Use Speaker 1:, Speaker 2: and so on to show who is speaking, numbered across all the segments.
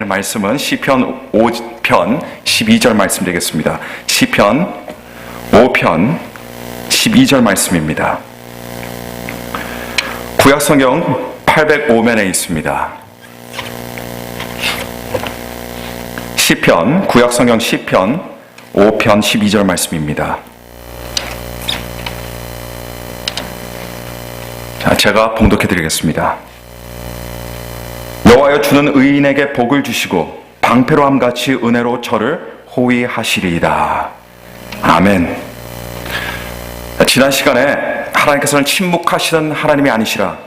Speaker 1: 말씀은 시편 5편 12절 말씀 되겠습니다. 시편 5편 12절 말씀입니다. 구약성경 805면에 있습니다. 구약성경 시편 5편 12절 말씀입니다. 제가 봉독해 드리겠습니다. 여호와여, 주는 의인에게 복을 주시고 방패로함같이 은혜로 저를 호위하시리이다. 아멘. 지난 시간에 하나님께서는 침묵하시는 하나님이 아니시라,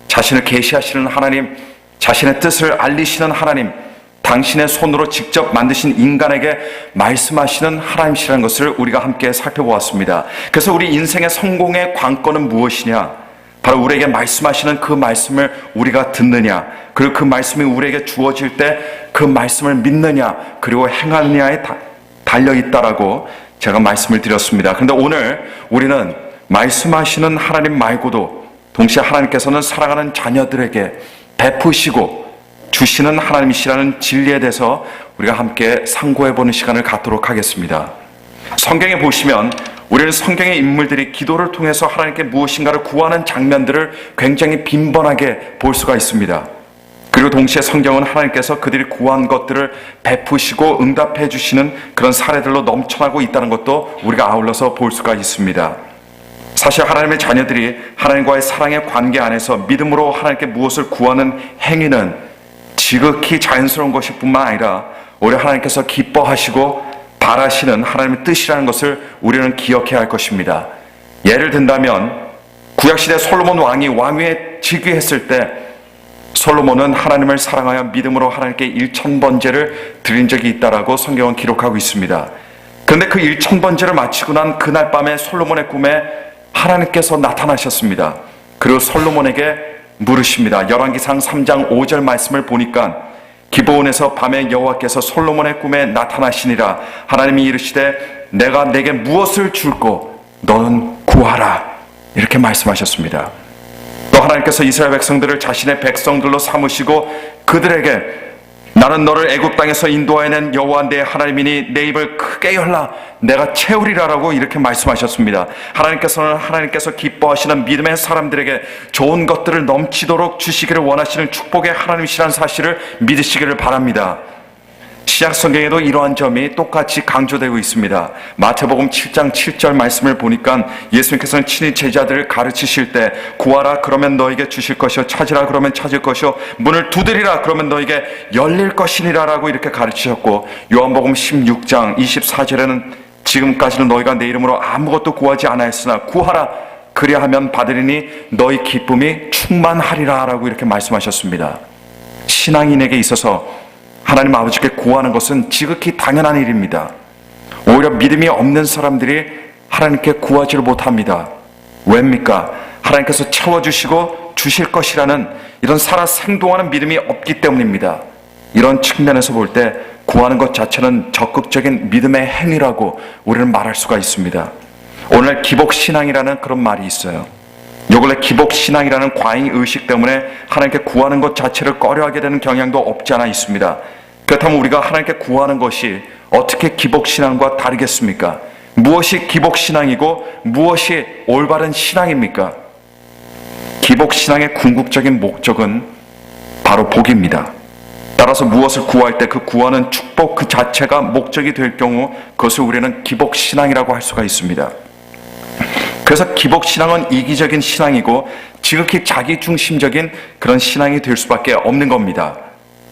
Speaker 1: 자신을 계시하시는 하나님, 자신의 뜻을 알리시는 하나님, 당신의 손으로 직접 만드신 인간에게 말씀하시는 하나님이시라는 것을 우리가 함께 살펴보았습니다. 그래서 우리 인생의 성공의 관건은 무엇이냐? 바로 우리에게 말씀하시는 그 말씀을 우리가 듣느냐, 그리고 그 말씀이 우리에게 주어질 때 그 말씀을 믿느냐, 그리고 행하느냐에 달려있다라고 제가 말씀을 드렸습니다. 그런데 오늘 우리는 말씀하시는 하나님 말고도 동시에 하나님께서는 사랑하는 자녀들에게 베푸시고 주시는 하나님이시라는 진리에 대해서 우리가 함께 상고해보는 시간을 갖도록 하겠습니다. 성경에 보시면 우리는 성경의 인물들이 기도를 통해서 하나님께 무엇인가를 구하는 장면들을 굉장히 빈번하게 볼 수가 있습니다. 그리고 동시에 성경은 하나님께서 그들이 구한 것들을 베푸시고 응답해 주시는 그런 사례들로 넘쳐나고 있다는 것도 우리가 아울러서 볼 수가 있습니다. 사실 하나님의 자녀들이 하나님과의 사랑의 관계 안에서 믿음으로 하나님께 무엇을 구하는 행위는 지극히 자연스러운 것일 뿐만 아니라 오히려 하나님께서 기뻐하시고 바라시는 하나님의 뜻이라는 것을 우리는 기억해야 할 것입니다. 예를 든다면 구약시대 솔로몬 왕이 왕위에 즉위했을 때 솔로몬은 하나님을 사랑하여 믿음으로 하나님께 1000번제를 드린 적이 있다라고 성경은 기록하고 있습니다. 그런데 그 1000번제를 마치고 난 그날 밤에 솔로몬의 꿈에 하나님께서 나타나셨습니다. 그리고 솔로몬에게 물으십니다. 열왕기상 3장 5절 말씀을 보니까 기브온에서 밤에 여호와께서 솔로몬의 꿈에 나타나시니라. 하나님이 이르시되 내가 내게 무엇을 줄고 너는 구하라, 이렇게 말씀하셨습니다. 또 하나님께서 이스라엘 백성들을 자신의 백성들로 삼으시고 그들에게 나는 너를 애굽 땅에서 인도하여낸 여호와 내 하나님이니 내 입을 크게 열라 내가 채우리라라고 이렇게 말씀하셨습니다. 하나님께서 기뻐하시는 믿음의 사람들에게 좋은 것들을 넘치도록 주시기를 원하시는 축복의 하나님이시라는 사실을 믿으시기를 바랍니다. 신약 성경에도 이러한 점이 똑같이 강조되고 있습니다. 마태복음 7장 7절 말씀을 보니까 예수님께서는 친히 제자들을 가르치실 때 구하라 그러면 너에게 주실 것이요, 찾으라 그러면 찾을 것이요, 문을 두드리라 그러면 너에게 열릴 것이니라 라고 이렇게 가르치셨고, 요한복음 16장 24절에는 지금까지는 너희가 내 이름으로 아무것도 구하지 않았으나 구하라 그리하면 받으리니 너희 기쁨이 충만하리라 라고 이렇게 말씀하셨습니다. 신앙인에게 있어서 하나님 아버지께 구하는 것은 지극히 당연한 일입니다. 오히려 믿음이 없는 사람들이 하나님께 구하지를 못합니다. 왜입니까? 하나님께서 채워주시고 주실 것이라는 이런 살아 생동하는 믿음이 없기 때문입니다. 이런 측면에서 볼 때 구하는 것 자체는 적극적인 믿음의 행위라고 우리는 말할 수가 있습니다. 오늘 기복신앙이라는 그런 말이 있어요. 요 근래 기복신앙이라는 과잉의식 때문에 하나님께 구하는 것 자체를 꺼려하게 되는 경향도 없지 않아 있습니다. 그렇다면 우리가 하나님께 구하는 것이 어떻게 기복신앙과 다르겠습니까? 무엇이 기복신앙이고 무엇이 올바른 신앙입니까? 기복신앙의 궁극적인 목적은 바로 복입니다. 따라서 무엇을 구할 때 그 구하는 축복 그 자체가 목적이 될 경우 그것을 우리는 기복신앙이라고 할 수가 있습니다. 그래서 기복신앙은 이기적인 신앙이고 지극히 자기중심적인 그런 신앙이 될 수밖에 없는 겁니다.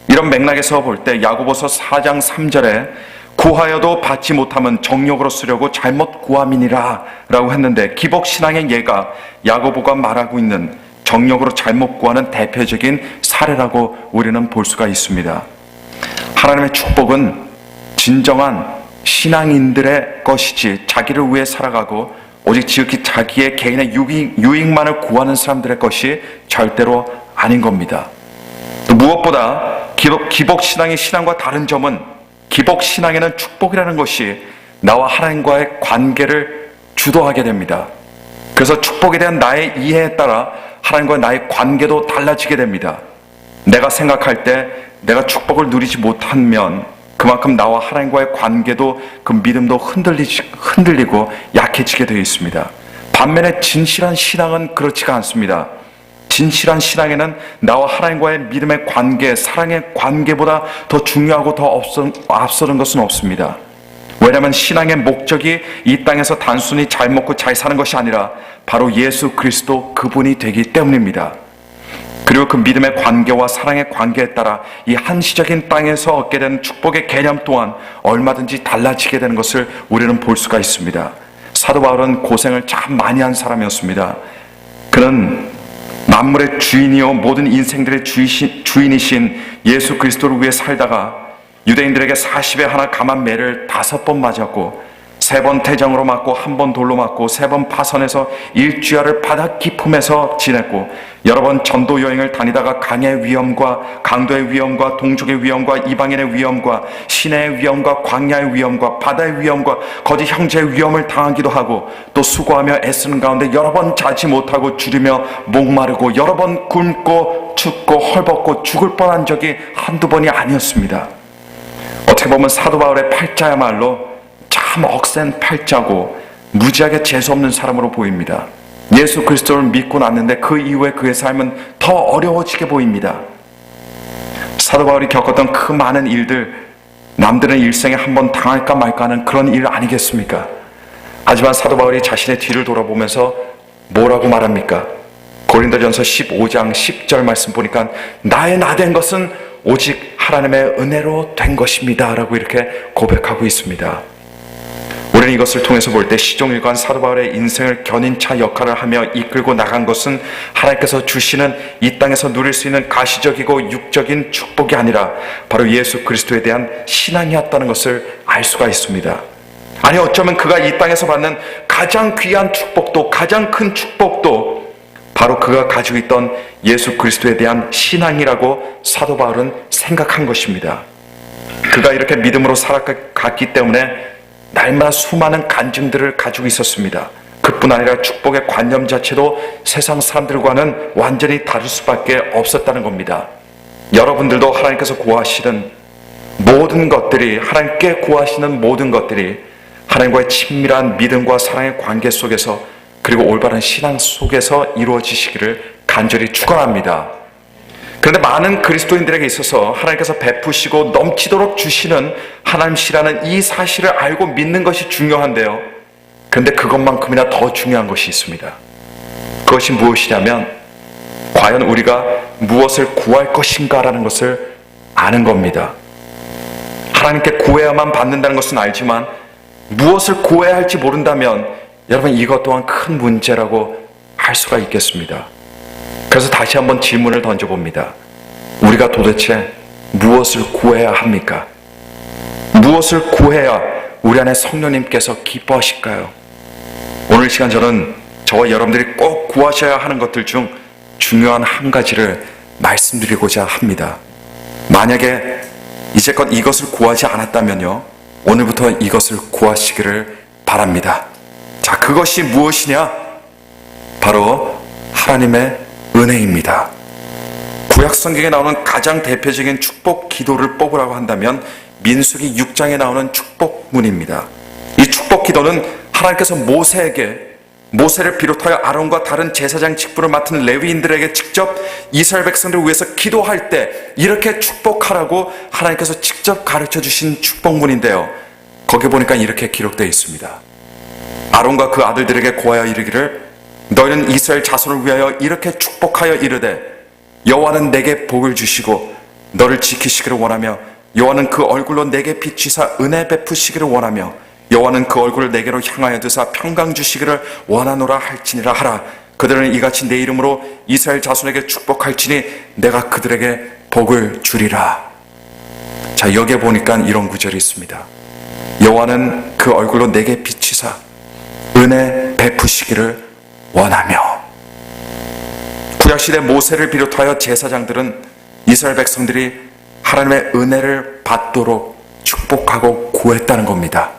Speaker 1: 이런 맥락에서 볼 때 야고보서 4장 3절에 구하여도 받지 못하면 정욕으로 쓰려고 잘못 구함이니라 라고 했는데, 기복신앙의 예가 야고보가 말하고 있는 정욕으로 잘못 구하는 대표적인 사례라고 우리는 볼 수가 있습니다. 하나님의 축복은 진정한 신앙인들의 것이지 자기를 위해 살아가고 오직 지극히 자기의 개인의 유익만을 구하는 사람들의 것이 절대로 아닌 겁니다. 또 무엇보다 기복신앙의 신앙과 다른 점은 기복신앙에는 축복이라는 것이 나와 하나님과의 관계를 주도하게 됩니다. 그래서 축복에 대한 나의 이해에 따라 하나님과 나의 관계도 달라지게 됩니다. 내가 생각할 때 내가 축복을 누리지 못하면 그만큼 나와 하나님과의 관계도 그 믿음도 흔들리고 약해지게 되어 있습니다. 반면에 진실한 신앙은 그렇지가 않습니다. 진실한 신앙에는 나와 하나님과의 믿음의 관계, 사랑의 관계보다 더 중요하고 더 앞서는 것은 없습니다. 왜냐하면 신앙의 목적이 이 땅에서 단순히 잘 먹고 잘 사는 것이 아니라 바로 예수 그리스도 그분이 되기 때문입니다. 그리고 그 믿음의 관계와 사랑의 관계에 따라 이 한시적인 땅에서 얻게 되는 축복의 개념 또한 얼마든지 달라지게 되는 것을 우리는 볼 수가 있습니다. 사도 바울은 고생을 참 많이 한 사람이었습니다. 그는 만물의 주인이요 모든 인생들의 주인이신 예수 그리스도를 위해 살다가 유대인들에게 40에 하나 감한 매를 5번 맞았고 3번 태정으로 맞고 1번 돌로 맞고 3번 파선에서 일주야를 바다 깊음에서 지냈고 여러 번 전도 여행을 다니다가 강의 위험과 강도의 위험과 동족의 위험과 이방인의 위험과 시내의 위험과 광야의 위험과 바다의 위험과 거짓 형제의 위험을 당하기도 하고 또 수고하며 애쓰는 가운데 여러 번 자지 못하고 줄이며 목마르고 여러 번 굶고 춥고 헐벗고 죽을 뻔한 적이 한두 번이 아니었습니다. 어떻게 보면 사도 바울의 팔자야말로 참 억센 팔자고 무지하게 재수없는 사람으로 보입니다. 예수 그리스도를 믿고 났는데 그 이후에 그의 삶은 더 어려워지게 보입니다. 사도 바울이 겪었던 그 많은 일들, 남들은 일생에 한번 당할까 말까 하는 그런 일 아니겠습니까? 하지만 사도 바울이 자신의 뒤를 돌아보면서 뭐라고 말합니까? 고린도전서 15장 10절 말씀 보니까 나의 나된 것은 오직 하나님의 은혜로 된 것입니다 라고 이렇게 고백하고 있습니다. 우리는 이것을 통해서 볼 때 시종일관 사도 바울의 인생을 견인차 역할을 하며 이끌고 나간 것은 하나님께서 주시는 이 땅에서 누릴 수 있는 가시적이고 육적인 축복이 아니라 바로 예수 그리스도에 대한 신앙이었다는 것을 알 수가 있습니다. 아니 어쩌면 그가 이 땅에서 받는 가장 귀한 축복도 가장 큰 축복도 바로 그가 가지고 있던 예수 그리스도에 대한 신앙이라고 사도 바울은 생각한 것입니다. 그가 이렇게 믿음으로 살아갔기 때문에 날마다 수많은 간증들을 가지고 있었습니다. 그뿐 아니라 축복의 관념 자체도 세상 사람들과는 완전히 다를 수밖에 없었다는 겁니다. 여러분들도 하나님께서 구하시는 모든 것들이, 하나님께 구하시는 모든 것들이 하나님과의 친밀한 믿음과 사랑의 관계 속에서 그리고 올바른 신앙 속에서 이루어지시기를 간절히 축원합니다. 그런데 많은 그리스도인들에게 있어서 하나님께서 베푸시고 넘치도록 주시는 하나님이시라는 이 사실을 알고 믿는 것이 중요한데요. 그런데 그것만큼이나 더 중요한 것이 있습니다. 그것이 무엇이냐면 과연 우리가 무엇을 구할 것인가라는 것을 아는 겁니다. 하나님께 구해야만 받는다는 것은 알지만 무엇을 구해야 할지 모른다면 여러분 이것 또한 큰 문제라고 할 수가 있겠습니다. 그래서 다시 한번 질문을 던져봅니다. 우리가 도대체 무엇을 구해야 합니까? 무엇을 구해야 우리 안에 성령님께서 기뻐하실까요? 오늘 시간 저는 저와 여러분들이 꼭 구하셔야 하는 것들 중 중요한 한 가지를 말씀드리고자 합니다. 만약에 이제껏 이것을 구하지 않았다면요, 오늘부터 이것을 구하시기를 바랍니다. 자, 그것이 무엇이냐? 바로 하나님의 은혜입니다. 구약 성경에 나오는 가장 대표적인 축복 기도를 뽑으라고 한다면 민수기 6장에 나오는 축복문입니다. 이 축복 기도는 하나님께서 모세를 비롯하여 아론과 다른 제사장 직분을 맡은 레위인들에게 직접 이스라엘 백성들을 위해서 기도할 때 이렇게 축복하라고 하나님께서 직접 가르쳐 주신 축복문인데요. 거기 보니까 이렇게 기록되어 있습니다. 아론과 그 아들들에게 고하여 이르기를 너희는 이스라엘 자손을 위하여 이렇게 축복하여 이르되 여호와는 내게 복을 주시고 너를 지키시기를 원하며 여호와는 그 얼굴로 내게 비추사 은혜 베푸시기를 원하며 여호와는 그 얼굴을 내게로 향하여 드사 평강 주시기를 원하노라 할지니라 하라. 그들은 이같이 내 이름으로 이스라엘 자손에게 축복할지니 내가 그들에게 복을 주리라. 자, 여기에 보니까 이런 구절이 있습니다. 여호와는 그 얼굴로 내게 비추사 은혜 베푸시기를 원하며. 구약시대 모세를 비롯하여 제사장들은 이스라엘 백성들이 하나님의 은혜를 받도록 축복하고 구했다는 겁니다.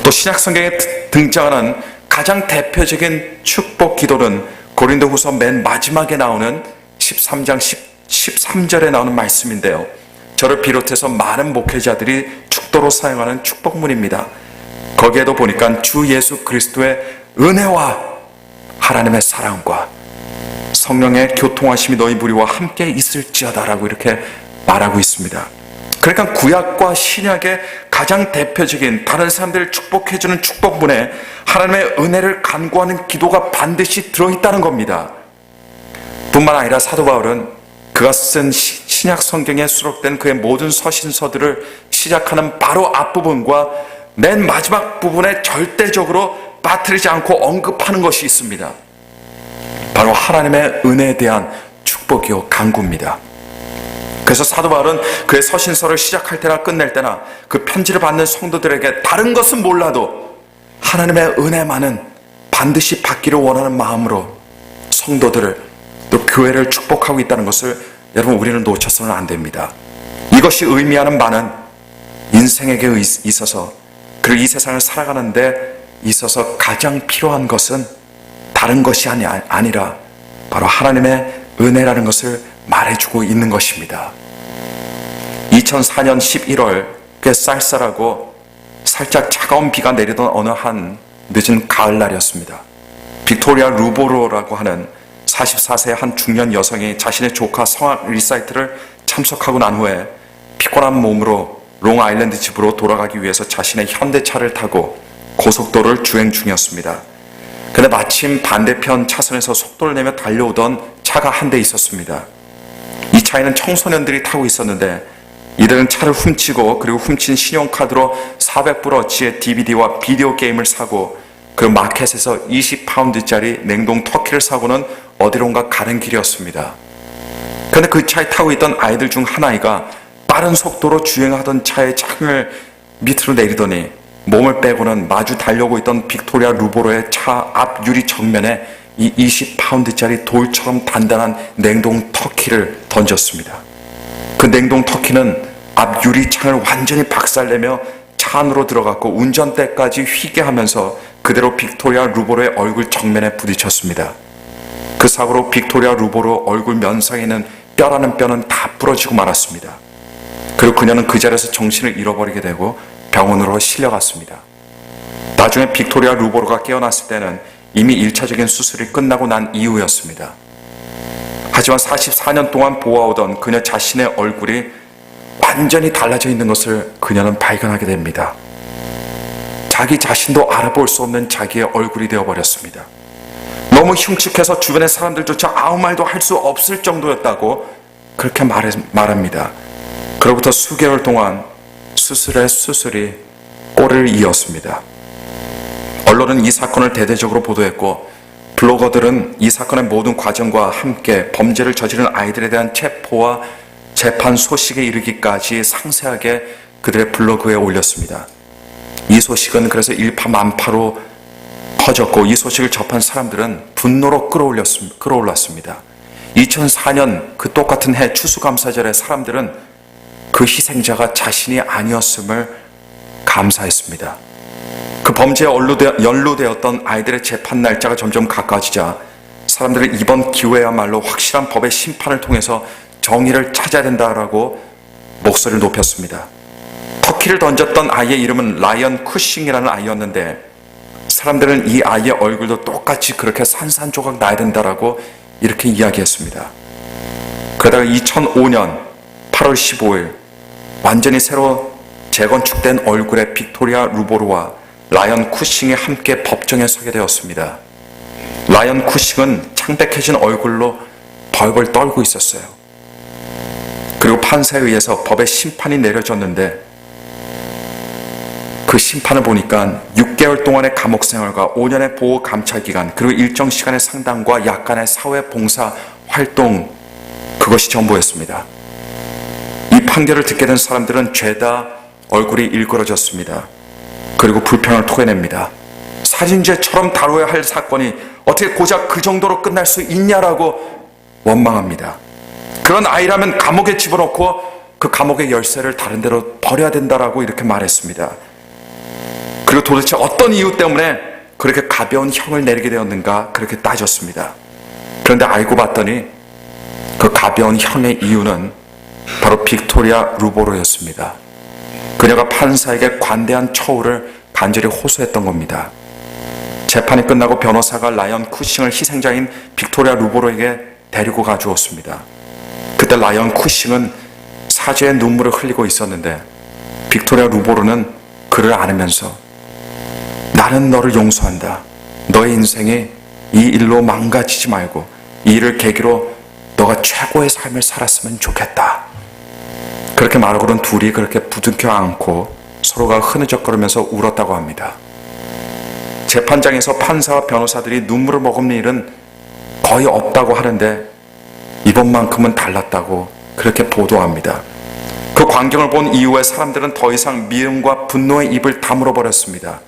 Speaker 1: 또 신약성경에 등장하는 가장 대표적인 축복 기도는 고린도후서 맨 마지막에 나오는 13장 13절에 나오는 말씀인데요. 저를 비롯해서 많은 목회자들이 축도로 사용하는 축복문입니다. 거기에도 보니까 주 예수 그리스도의 은혜와 하나님의 사랑과 성령의 교통하심이 너희 무리와 함께 있을지어다라고 이렇게 말하고 있습니다. 그러니까 구약과 신약의 가장 대표적인 다른 사람들을 축복해주는 축복문에 하나님의 은혜를 간구하는 기도가 반드시 들어있다는 겁니다. 뿐만 아니라 사도 바울은 그가 쓴 신약 성경에 수록된 그의 모든 서신서들을 시작하는 바로 앞부분과 맨 마지막 부분에 절대적으로 빠뜨리지 않고 언급하는 것이 있습니다. 바로 하나님의 은혜에 대한 축복이요 간구입니다. 그래서 사도 바울은 그의 서신서를 시작할 때나 끝낼 때나 그 편지를 받는 성도들에게 다른 것은 몰라도 하나님의 은혜만은 반드시 받기를 원하는 마음으로 성도들을 또 교회를 축복하고 있다는 것을 여러분 우리는 놓쳐서는 안 됩니다. 이것이 의미하는 바는 인생에게 있어서 그리고 이 세상을 살아가는 데 있어서 가장 필요한 것은 다른 것이 아니라 바로 하나님의 은혜라는 것을 말해주고 있는 것입니다. 2004년 11월 꽤 쌀쌀하고 살짝 차가운 비가 내리던 어느 한 늦은 가을날이었습니다. 빅토리아 루보로라고 하는 44세의 한 중년 여성이 자신의 조카 성악 리사이트를 참석하고 난 후에 피곤한 몸으로 롱아일랜드 집으로 돌아가기 위해서 자신의 현대차를 타고 고속도로를 주행 중이었습니다. 근데 마침 반대편 차선에서 속도를 내며 달려오던 차가 한 대 있었습니다. 이 차에는 청소년들이 타고 있었는데 이들은 차를 훔치고 그리고 훔친 신용카드로 400불어치의 DVD와 비디오 게임을 사고 그 마켓에서 20파운드짜리 냉동 터키를 사고는 어디론가 가는 길이었습니다. 그런데 그 차에 타고 있던 아이들 중 한 아이가 빠른 속도로 주행하던 차의 창을 밑으로 내리더니 몸을 빼고는 마주 달려오고 있던 빅토리아 루보로의 차 앞 유리 정면에 이 20파운드짜리 돌처럼 단단한 냉동 터키를 던졌습니다. 그 냉동 터키는 앞 유리창을 완전히 박살내며 차 안으로 들어갔고 운전대까지 휘게 하면서 그대로 빅토리아 루보로의 얼굴 정면에 부딪혔습니다. 그 사고로 빅토리아 루보로 얼굴 면상에 있는 뼈라는 뼈는 다 부러지고 말았습니다. 그리고 그녀는 그 자리에서 정신을 잃어버리게 되고 병원으로 실려갔습니다. 나중에 빅토리아 루보로가 깨어났을 때는 이미 1차적인 수술이 끝나고 난 이후였습니다. 하지만 44년 동안 보아오던 그녀 자신의 얼굴이 완전히 달라져 있는 것을 그녀는 발견하게 됩니다. 자기 자신도 알아볼 수 없는 자기의 얼굴이 되어버렸습니다. 너무 흉측해서 주변의 사람들조차 아무 말도 할 수 없을 정도였다고 그렇게 말합니다. 그로부터 수개월 동안 수술에 수술이 꼬리를 이었습니다. 언론은 이 사건을 대대적으로 보도했고 블로거들은 이 사건의 모든 과정과 함께 범죄를 저지른 아이들에 대한 체포와 재판 소식에 이르기까지 상세하게 그들의 블로그에 올렸습니다. 이 소식은 그래서 일파만파로 퍼졌고 이 소식을 접한 사람들은 분노로 끌어올랐습니다. 2004년 그 똑같은 해 추수감사절에 사람들은 그 희생자가 자신이 아니었음을 감사했습니다. 그 범죄에 연루되었던 아이들의 재판 날짜가 점점 가까워지자 사람들은 이번 기회야말로 확실한 법의 심판을 통해서 정의를 찾아야 된다라고 목소리를 높였습니다. 터키를 던졌던 아이의 이름은 라이언 쿠싱이라는 아이였는데 사람들은 이 아이의 얼굴도 똑같이 그렇게 산산조각 나야 된다라고 이렇게 이야기했습니다. 그러다가 2005년 8월 15일 완전히 새로 재건축된 얼굴의 빅토리아 루보로와 라이언 쿠싱이 함께 법정에 서게 되었습니다. 라이언 쿠싱은 창백해진 얼굴로 벌벌 떨고 있었어요. 그리고 판사에 의해서 법의 심판이 내려졌는데 그 심판을 보니까 6개월 동안의 감옥 생활과 5년의 보호 감찰 기간 그리고 일정 시간의 상담과 약간의 사회 봉사 활동 그것이 전부였습니다. 이 판결을 듣게 된 사람들은 죄다 얼굴이 일그러졌습니다. 그리고 불평을 토해냅니다. 살인죄처럼 다뤄야 할 사건이 어떻게 고작 그 정도로 끝날 수 있냐라고 원망합니다. 그런 아이라면 감옥에 집어넣고 그 감옥의 열쇠를 다른 데로 버려야 된다라고 이렇게 말했습니다. 그리고 도대체 어떤 이유 때문에 그렇게 가벼운 형을 내리게 되었는가 그렇게 따졌습니다. 그런데 알고 봤더니 그 가벼운 형의 이유는 바로 빅토리아 루보로였습니다. 그녀가 판사에게 관대한 처우를 간절히 호소했던 겁니다. 재판이 끝나고 변호사가 라이언 쿠싱을 희생자인 빅토리아 루보로에게 데리고 가주었습니다. 그때 라이언 쿠싱은 사죄의 눈물을 흘리고 있었는데 빅토리아 루보로는 그를 안으면서 나는 너를 용서한다. 너의 인생이 이 일로 망가지지 말고 이 일을 계기로 너가 최고의 삶을 살았으면 좋겠다. 그렇게 말하고는 둘이 그렇게 부둥켜 안고 서로가 흐느적거리면서 울었다고 합니다. 재판장에서 판사와 변호사들이 눈물을 머금는 일은 거의 없다고 하는데 이번만큼은 달랐다고 그렇게 보도합니다. 그 광경을 본 이후에 사람들은 더 이상 미움과 분노의 입을 다물어 버렸습니다.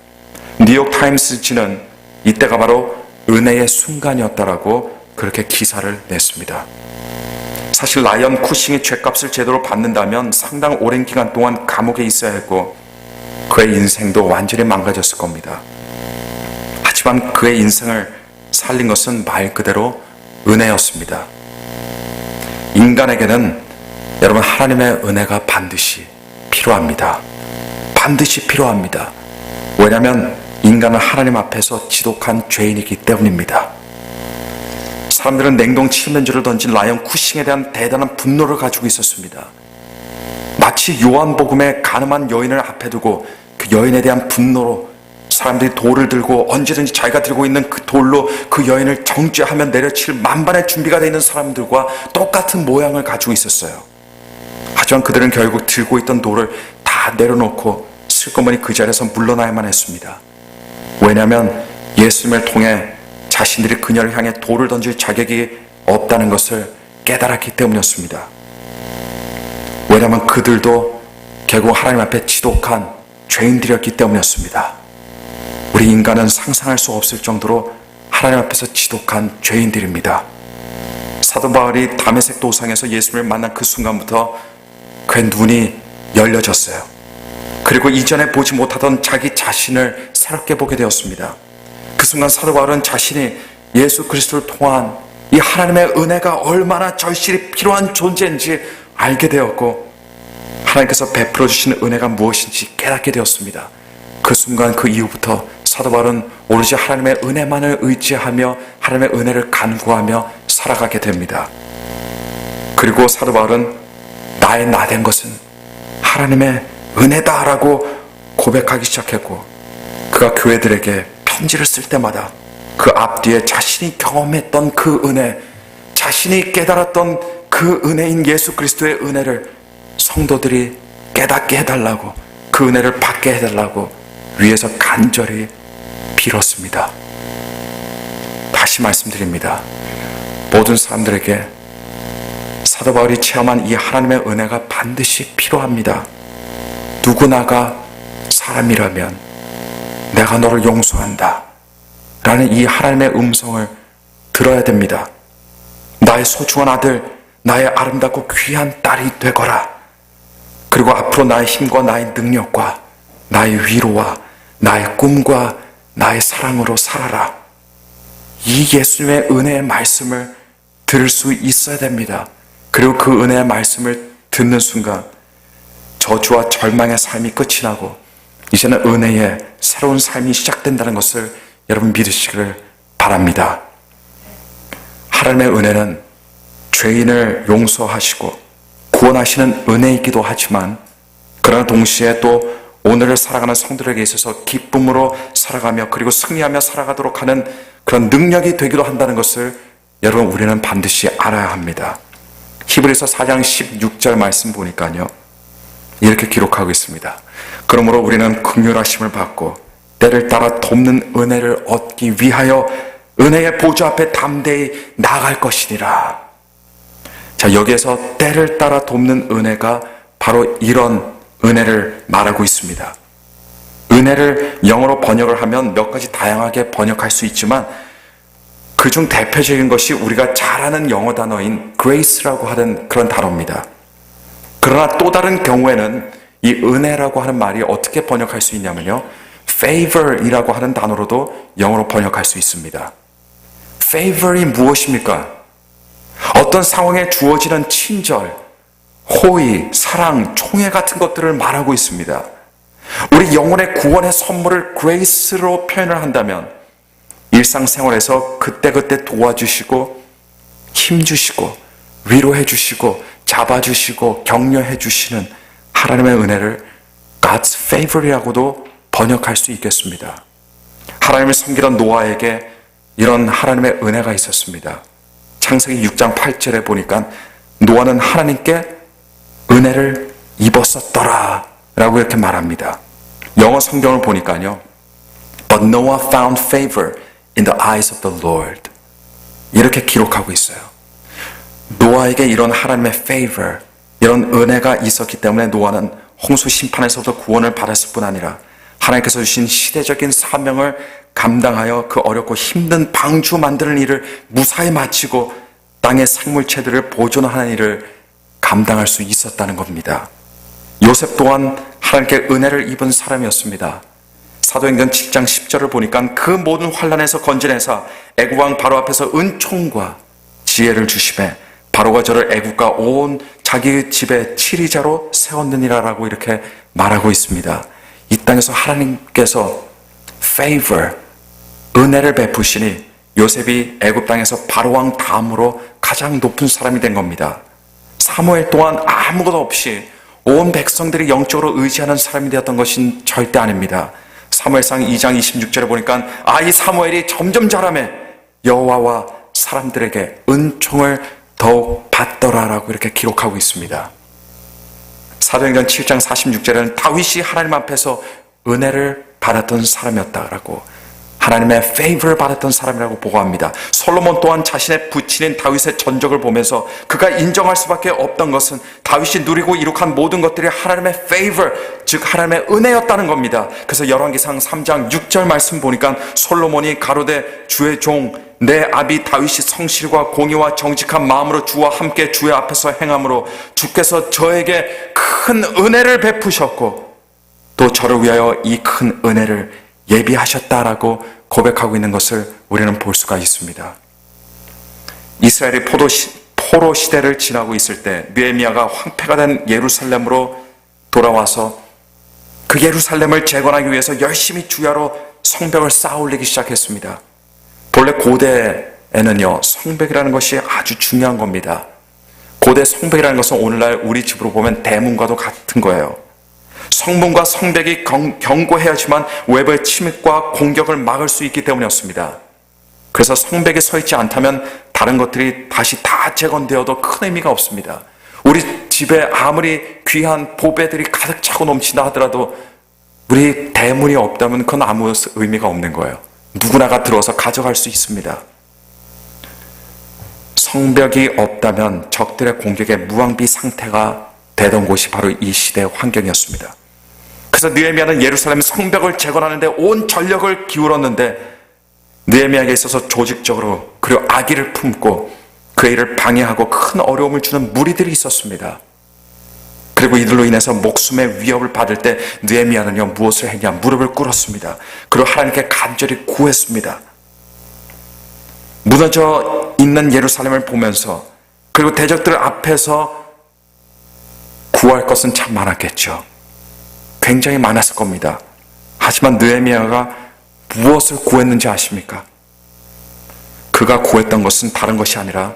Speaker 1: 뉴욕타임스지는 이때가 바로 은혜의 순간이었다라고 그렇게 기사를 냈습니다. 사실 라이언 쿠싱이 죄값을 제대로 받는다면 상당 오랜 기간 동안 감옥에 있어야 했고 그의 인생도 완전히 망가졌을 겁니다. 하지만 그의 인생을 살린 것은 말 그대로 은혜였습니다. 인간에게는 여러분 하나님의 은혜가 반드시 필요합니다. 반드시 필요합니다. 왜냐하면 인간은 하나님 앞에서 지독한 죄인이기 때문입니다. 사람들은 냉동 칠면조를 던진 라이언 쿠싱에 대한 대단한 분노를 가지고 있었습니다. 마치 요한복음의 가늠한 여인을 앞에 두고 그 여인에 대한 분노로 사람들이 돌을 들고 언제든지 자기가 들고 있는 그 돌로 그 여인을 정죄하며 내려칠 만반의 준비가 되어 있는 사람들과 똑같은 모양을 가지고 있었어요. 하지만 그들은 결국 들고 있던 돌을 다 내려놓고 슬그머니 그 자리에서 물러나야만 했습니다. 왜냐하면 예수님을 통해 자신들이 그녀를 향해 돌을 던질 자격이 없다는 것을 깨달았기 때문이었습니다. 왜냐하면 그들도 결국 하나님 앞에 지독한 죄인들이었기 때문이었습니다. 우리 인간은 상상할 수 없을 정도로 하나님 앞에서 지독한 죄인들입니다. 사도 바울이 다메섹 도상에서 예수님을 만난 그 순간부터 그의 눈이 열려졌어요. 그리고 이전에 보지 못하던 자기 자신을 새롭게 보게 되었습니다. 그 순간 사도 바울은 자신이 예수 그리스도를 통한 이 하나님의 은혜가 얼마나 절실히 필요한 존재인지 알게 되었고 하나님께서 베풀어 주시는 은혜가 무엇인지 깨닫게 되었습니다. 그 순간 그 이후부터 사도 바울은 오로지 하나님의 은혜만을 의지하며 하나님의 은혜를 간구하며 살아가게 됩니다. 그리고 사도 바울은 나의 나 된 것은 하나님의 은혜다라고 고백하기 시작했고 그가 교회들에게 편지를 쓸 때마다 그 앞뒤에 자신이 경험했던 그 은혜, 자신이 깨달았던 그 은혜인 예수 그리스도의 은혜를 성도들이 깨닫게 해달라고, 그 은혜를 받게 해달라고 위에서 간절히 빌었습니다. 다시 말씀드립니다. 모든 사람들에게 사도 바울이 체험한 이 하나님의 은혜가 반드시 필요합니다. 누구나가 사람이라면 내가 너를 용서한다 라는 이 하나님의 음성을 들어야 됩니다. 나의 소중한 아들, 나의 아름답고 귀한 딸이 되거라. 그리고 앞으로 나의 힘과 나의 능력과 나의 위로와 나의 꿈과 나의 사랑으로 살아라. 이 예수님의 은혜의 말씀을 들을 수 있어야 됩니다. 그리고 그 은혜의 말씀을 듣는 순간 저주와 절망의 삶이 끝이 나고 이제는 은혜의 새로운 삶이 시작된다는 것을 여러분 믿으시기를 바랍니다. 하나님의 은혜는 죄인을 용서하시고 구원하시는 은혜이기도 하지만 그러나 동시에 또 오늘을 살아가는 성도들에게 있어서 기쁨으로 살아가며 그리고 승리하며 살아가도록 하는 그런 능력이 되기도 한다는 것을 여러분 우리는 반드시 알아야 합니다. 히브리서 4장 16절 말씀 보니까요 이렇게 기록하고 있습니다. 그러므로 우리는 긍휼하심을 받고 때를 따라 돕는 은혜를 얻기 위하여 은혜의 보좌 앞에 담대히 나아갈 것이니라. 자, 여기에서 때를 따라 돕는 은혜가 바로 이런 은혜를 말하고 있습니다. 은혜를 영어로 번역을 하면 몇 가지 다양하게 번역할 수 있지만 그중 대표적인 것이 우리가 잘 아는 영어 단어인 grace라고 하는 그런 단어입니다. 그러나 또 다른 경우에는 이 은혜라고 하는 말이 어떻게 번역할 수 있냐면요, favor이라고 하는 단어로도 영어로 번역할 수 있습니다. favor이 무엇입니까? 어떤 상황에 주어지는 친절, 호의, 사랑, 총애 같은 것들을 말하고 있습니다. 우리 영혼의 구원의 선물을 그레이스로 표현을 한다면 일상생활에서 그때그때 도와주시고 힘주시고 위로해 주시고 잡아주시고 격려해 주시는 하나님의 은혜를 God's favor이라고도 번역할 수 있겠습니다. 하나님을 섬기던 노아에게 이런 하나님의 은혜가 있었습니다. 창세기 6장 8절에 보니까 노아는 하나님께 은혜를 입었었더라 라고 이렇게 말합니다. 영어 성경을 보니까요, But Noah found favor in the eyes of the Lord, 이렇게 기록하고 있어요. 노아에게 이런 하나님의 favor, 이런 은혜가 있었기 때문에 노아는 홍수 심판에서도 구원을 받았을 뿐 아니라 하나님께서 주신 시대적인 사명을 감당하여 그 어렵고 힘든 방주 만드는 일을 무사히 마치고 땅의 생물체들을 보존하는 일을 감당할 수 있었다는 겁니다. 요셉 또한 하나님께 은혜를 입은 사람이었습니다. 사도행전 7장 10절을 보니까 그 모든 환난에서 건져내사 애국왕 바로 앞에서 은총과 지혜를 주시매 바로가 저를 애국과 온 자기의 집에 치리자로 세웠느니라라고 이렇게 말하고 있습니다. 이 땅에서 하나님께서 favor, 은혜를 베푸시니 요셉이 애굽 땅에서 바로왕 다음으로 가장 높은 사람이 된 겁니다. 사무엘 또한 아무것도 없이 온 백성들이 영적으로 의지하는 사람이 되었던 것은 절대 아닙니다. 사무엘상 2장 26절에 보니까 이 사무엘이 점점 자라매 여호와와 사람들에게 은총을 더욱 받더라라고 이렇게 기록하고 있습니다. 사도행전 7장 46절에는 다윗이 하나님 앞에서 은혜를 받았던 사람이었다라고, 하나님의 favor를 받았던 사람이라고 보고합니다. 솔로몬 또한 자신의 부친인 다윗의 전적을 보면서 그가 인정할 수밖에 없던 것은 다윗이 누리고 이룩한 모든 것들이 하나님의 favor, 즉 하나님의 은혜였다는 겁니다. 그래서 열왕기상 3장 6절 말씀 보니까 솔로몬이 가로되 주의 종 내 아비 다윗이 성실과 공의와 정직한 마음으로 주와 함께 주의 앞에서 행함으로 주께서 저에게 큰 은혜를 베푸셨고 또 저를 위하여 이 큰 은혜를 예비하셨다라고 고백하고 있는 것을 우리는 볼 수가 있습니다. 이스라엘이 포로 시대를 지나고 있을 때 느헤미야가 황폐가 된 예루살렘으로 돌아와서 그 예루살렘을 재건하기 위해서 열심히 주야로 성벽을 쌓아 올리기 시작했습니다. 본래 고대에는요, 성벽이라는 것이 아주 중요한 겁니다. 고대 성벽이라는 것은 오늘날 우리 집으로 보면 대문과도 같은 거예요. 성문과 성벽이 견고해야지만 외부의 침입과 공격을 막을 수 있기 때문이었습니다. 그래서 성벽이 서 있지 않다면 다른 것들이 다시 다 재건되어도 큰 의미가 없습니다. 우리 집에 아무리 귀한 보배들이 가득 차고 넘친다 하더라도 우리 대문이 없다면 그건 아무 의미가 없는 거예요. 누구나가 들어서 가져갈 수 있습니다. 성벽이 없다면 적들의 공격에 무방비 상태가 되던 곳이 바로 이 시대의 환경이었습니다. 그래서 느헤미야는 예루살렘 성벽을 재건하는데 온 전력을 기울였는데 느헤미야에게 있어서 조직적으로 그리고 악의를 품고 그 일을 방해하고 큰 어려움을 주는 무리들이 있었습니다. 그리고 이들로 인해서 목숨의 위협을 받을 때 느헤미야는요, 무엇을 했냐? 무릎을 꿇었습니다. 그리고 하나님께 간절히 구했습니다. 무너져 있는 예루살렘을 보면서 그리고 대적들 앞에서 구할 것은 참 많았겠죠. 굉장히 많았을 겁니다. 하지만 느헤미야가 무엇을 구했는지 아십니까? 그가 구했던 것은 다른 것이 아니라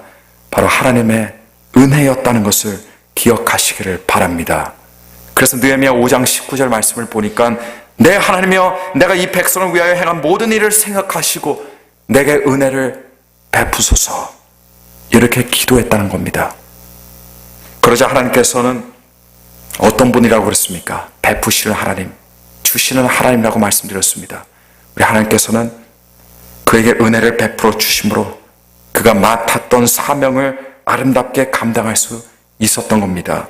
Speaker 1: 바로 하나님의 은혜였다는 것을 기억하시기를 바랍니다. 그래서 느헤미야 5장 19절 말씀을 보니까 내 하나님이여 내가 이 백성을 위하여 행한 모든 일을 생각하시고 내게 은혜를 베푸소서, 이렇게 기도했다는 겁니다. 그러자 하나님께서는 어떤 분이라고 그랬습니까? 베푸시는 하나님, 주시는 하나님이라고 말씀드렸습니다. 우리 하나님께서는 그에게 은혜를 베풀어 주심으로 그가 맡았던 사명을 아름답게 감당할 수 있었던 겁니다.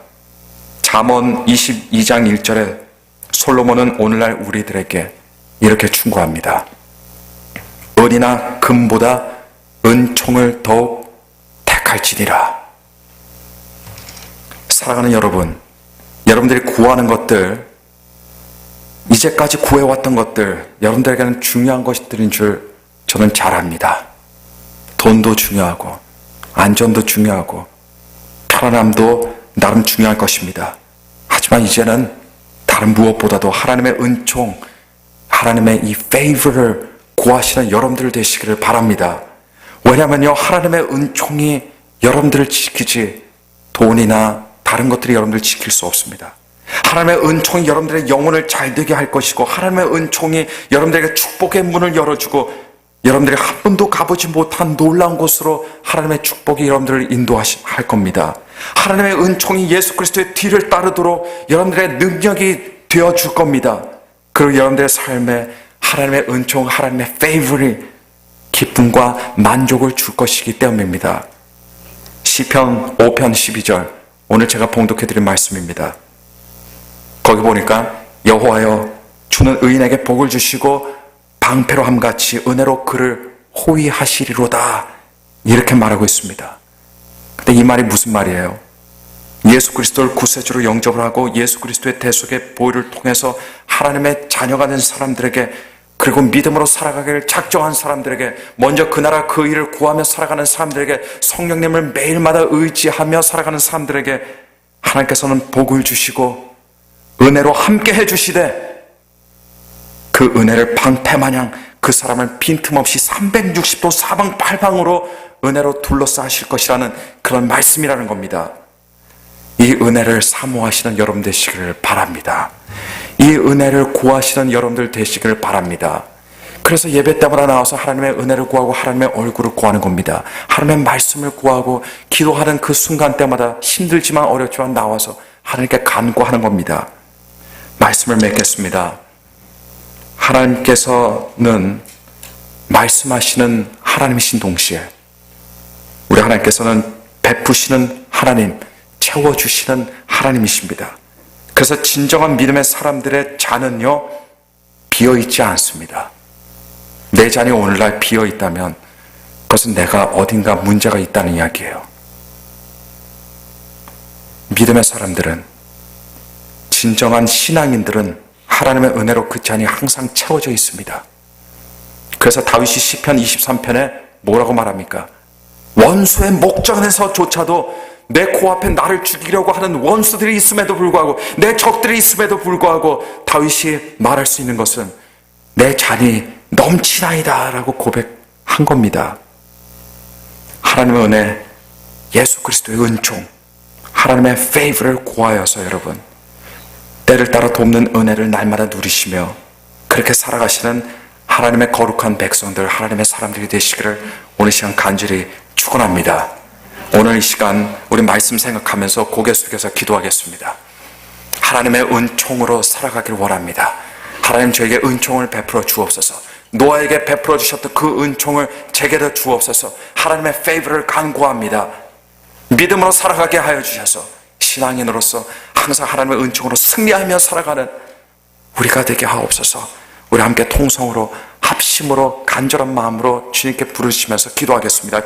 Speaker 1: 잠언 22장 1절에 솔로몬은 오늘날 우리들에게 이렇게 충고합니다. 은이나 금보다 은총을 더욱 택할지니라. 사랑하는 여러분, 여러분들이 구하는 것들, 이제까지 구해왔던 것들, 여러분들에게는 중요한 것들인 줄 저는 잘 압니다. 돈도 중요하고 안전도 중요하고 편안함도 나름 중요할 것입니다. 하지만 이제는 다른 무엇보다도 하나님의 은총, 하나님의 이 favor를 구하시는 여러분들 되시기를 바랍니다. 왜냐하면요, 하나님의 은총이 여러분들을 지키지 돈이나 다른 것들이 여러분들을 지킬 수 없습니다. 하나님의 은총이 여러분들의 영혼을 잘되게 할 것이고, 하나님의 은총이 여러분들에게 축복의 문을 열어주고, 여러분들이 한 번도 가보지 못한 놀라운 곳으로 하나님의 축복이 여러분들을 인도할 겁니다. 하나님의 은총이 예수 그리스도의 뒤를 따르도록 여러분들의 능력이 되어줄 겁니다. 그리고 여러분들의 삶에 하나님의 은총, 하나님의 favor이 기쁨과 만족을 줄 것이기 때문입니다. 시편 5편 12절, 오늘 제가 봉독해드린 말씀입니다. 거기 보니까 여호와여, 주는 의인에게 복을 주시고 방패로 함같이 은혜로 그를 호위하시리로다, 이렇게 말하고 있습니다. 근데 이 말이 무슨 말이에요? 예수 그리스도를 구세주로 영접을 하고 예수 그리스도의 대속의 보혈을 통해서 하나님의 자녀가 된 사람들에게, 그리고 믿음으로 살아가기를 작정한 사람들에게, 먼저 그 나라 그 일을 구하며 살아가는 사람들에게, 성령님을 매일마다 의지하며 살아가는 사람들에게 하나님께서는 복을 주시고 은혜로 함께 해주시되, 그 은혜를 방패마냥 그 사람을 빈틈없이 360도 사방팔방으로 은혜로 둘러싸실 것이라는 그런 말씀이라는 겁니다. 이 은혜를 사모하시는 여러분 되시기를 바랍니다. 이 은혜를 구하시는 여러분들 되시기를 바랍니다. 그래서 예배 때마다 나와서 하나님의 은혜를 구하고 하나님의 얼굴을 구하는 겁니다. 하나님의 말씀을 구하고 기도하는 그 순간 때마다 힘들지만 어렵지만 나와서 하나님께 간구하는 겁니다. 말씀을 맺겠습니다. 하나님께서는 말씀하시는 하나님이신 동시에 우리 하나님께서는 베푸시는 하나님, 채워주시는 하나님이십니다. 그래서 진정한 믿음의 사람들의 잔은요, 비어있지 않습니다. 내 잔이 오늘날 비어있다면 그것은 내가 어딘가 문제가 있다는 이야기예요. 믿음의 사람들은, 진정한 신앙인들은 하나님의 은혜로 그 잔이 항상 채워져 있습니다. 그래서 다윗이 시편 23편에 뭐라고 말합니까? 원수의 목전에서조차도 내 코앞에 나를 죽이려고 하는 원수들이 있음에도 불구하고, 내 적들이 있음에도 불구하고 다윗이 말할 수 있는 것은 내 잔이 넘치나이다 라고 고백한 겁니다. 하나님의 은혜, 예수 그리스도의 은총, 하나님의 favor를 구하여서 여러분, 때를 따라 돕는 은혜를 날마다 누리시며 그렇게 살아가시는 하나님의 거룩한 백성들, 하나님의 사람들이 되시기를 오늘 시간 간절히 축원합니다. 오늘 이 시간 우리 말씀 생각하면서 고개 숙여서 기도하겠습니다. 하나님의 은총으로 살아가길 원합니다. 하나님, 저에게 은총을 베풀어 주옵소서. 노아에게 베풀어 주셨던 그 은총을 제게도 주옵소서. 하나님의 favor를 간구합니다. 믿음으로 살아가게 하여 주셔서 신앙인으로서 항상 하나님의 은총으로 승리하며 살아가는 우리가 되게 하옵소서. 우리 함께 통성으로 합심으로 간절한 마음으로 주님께 부르시면서 기도하겠습니다.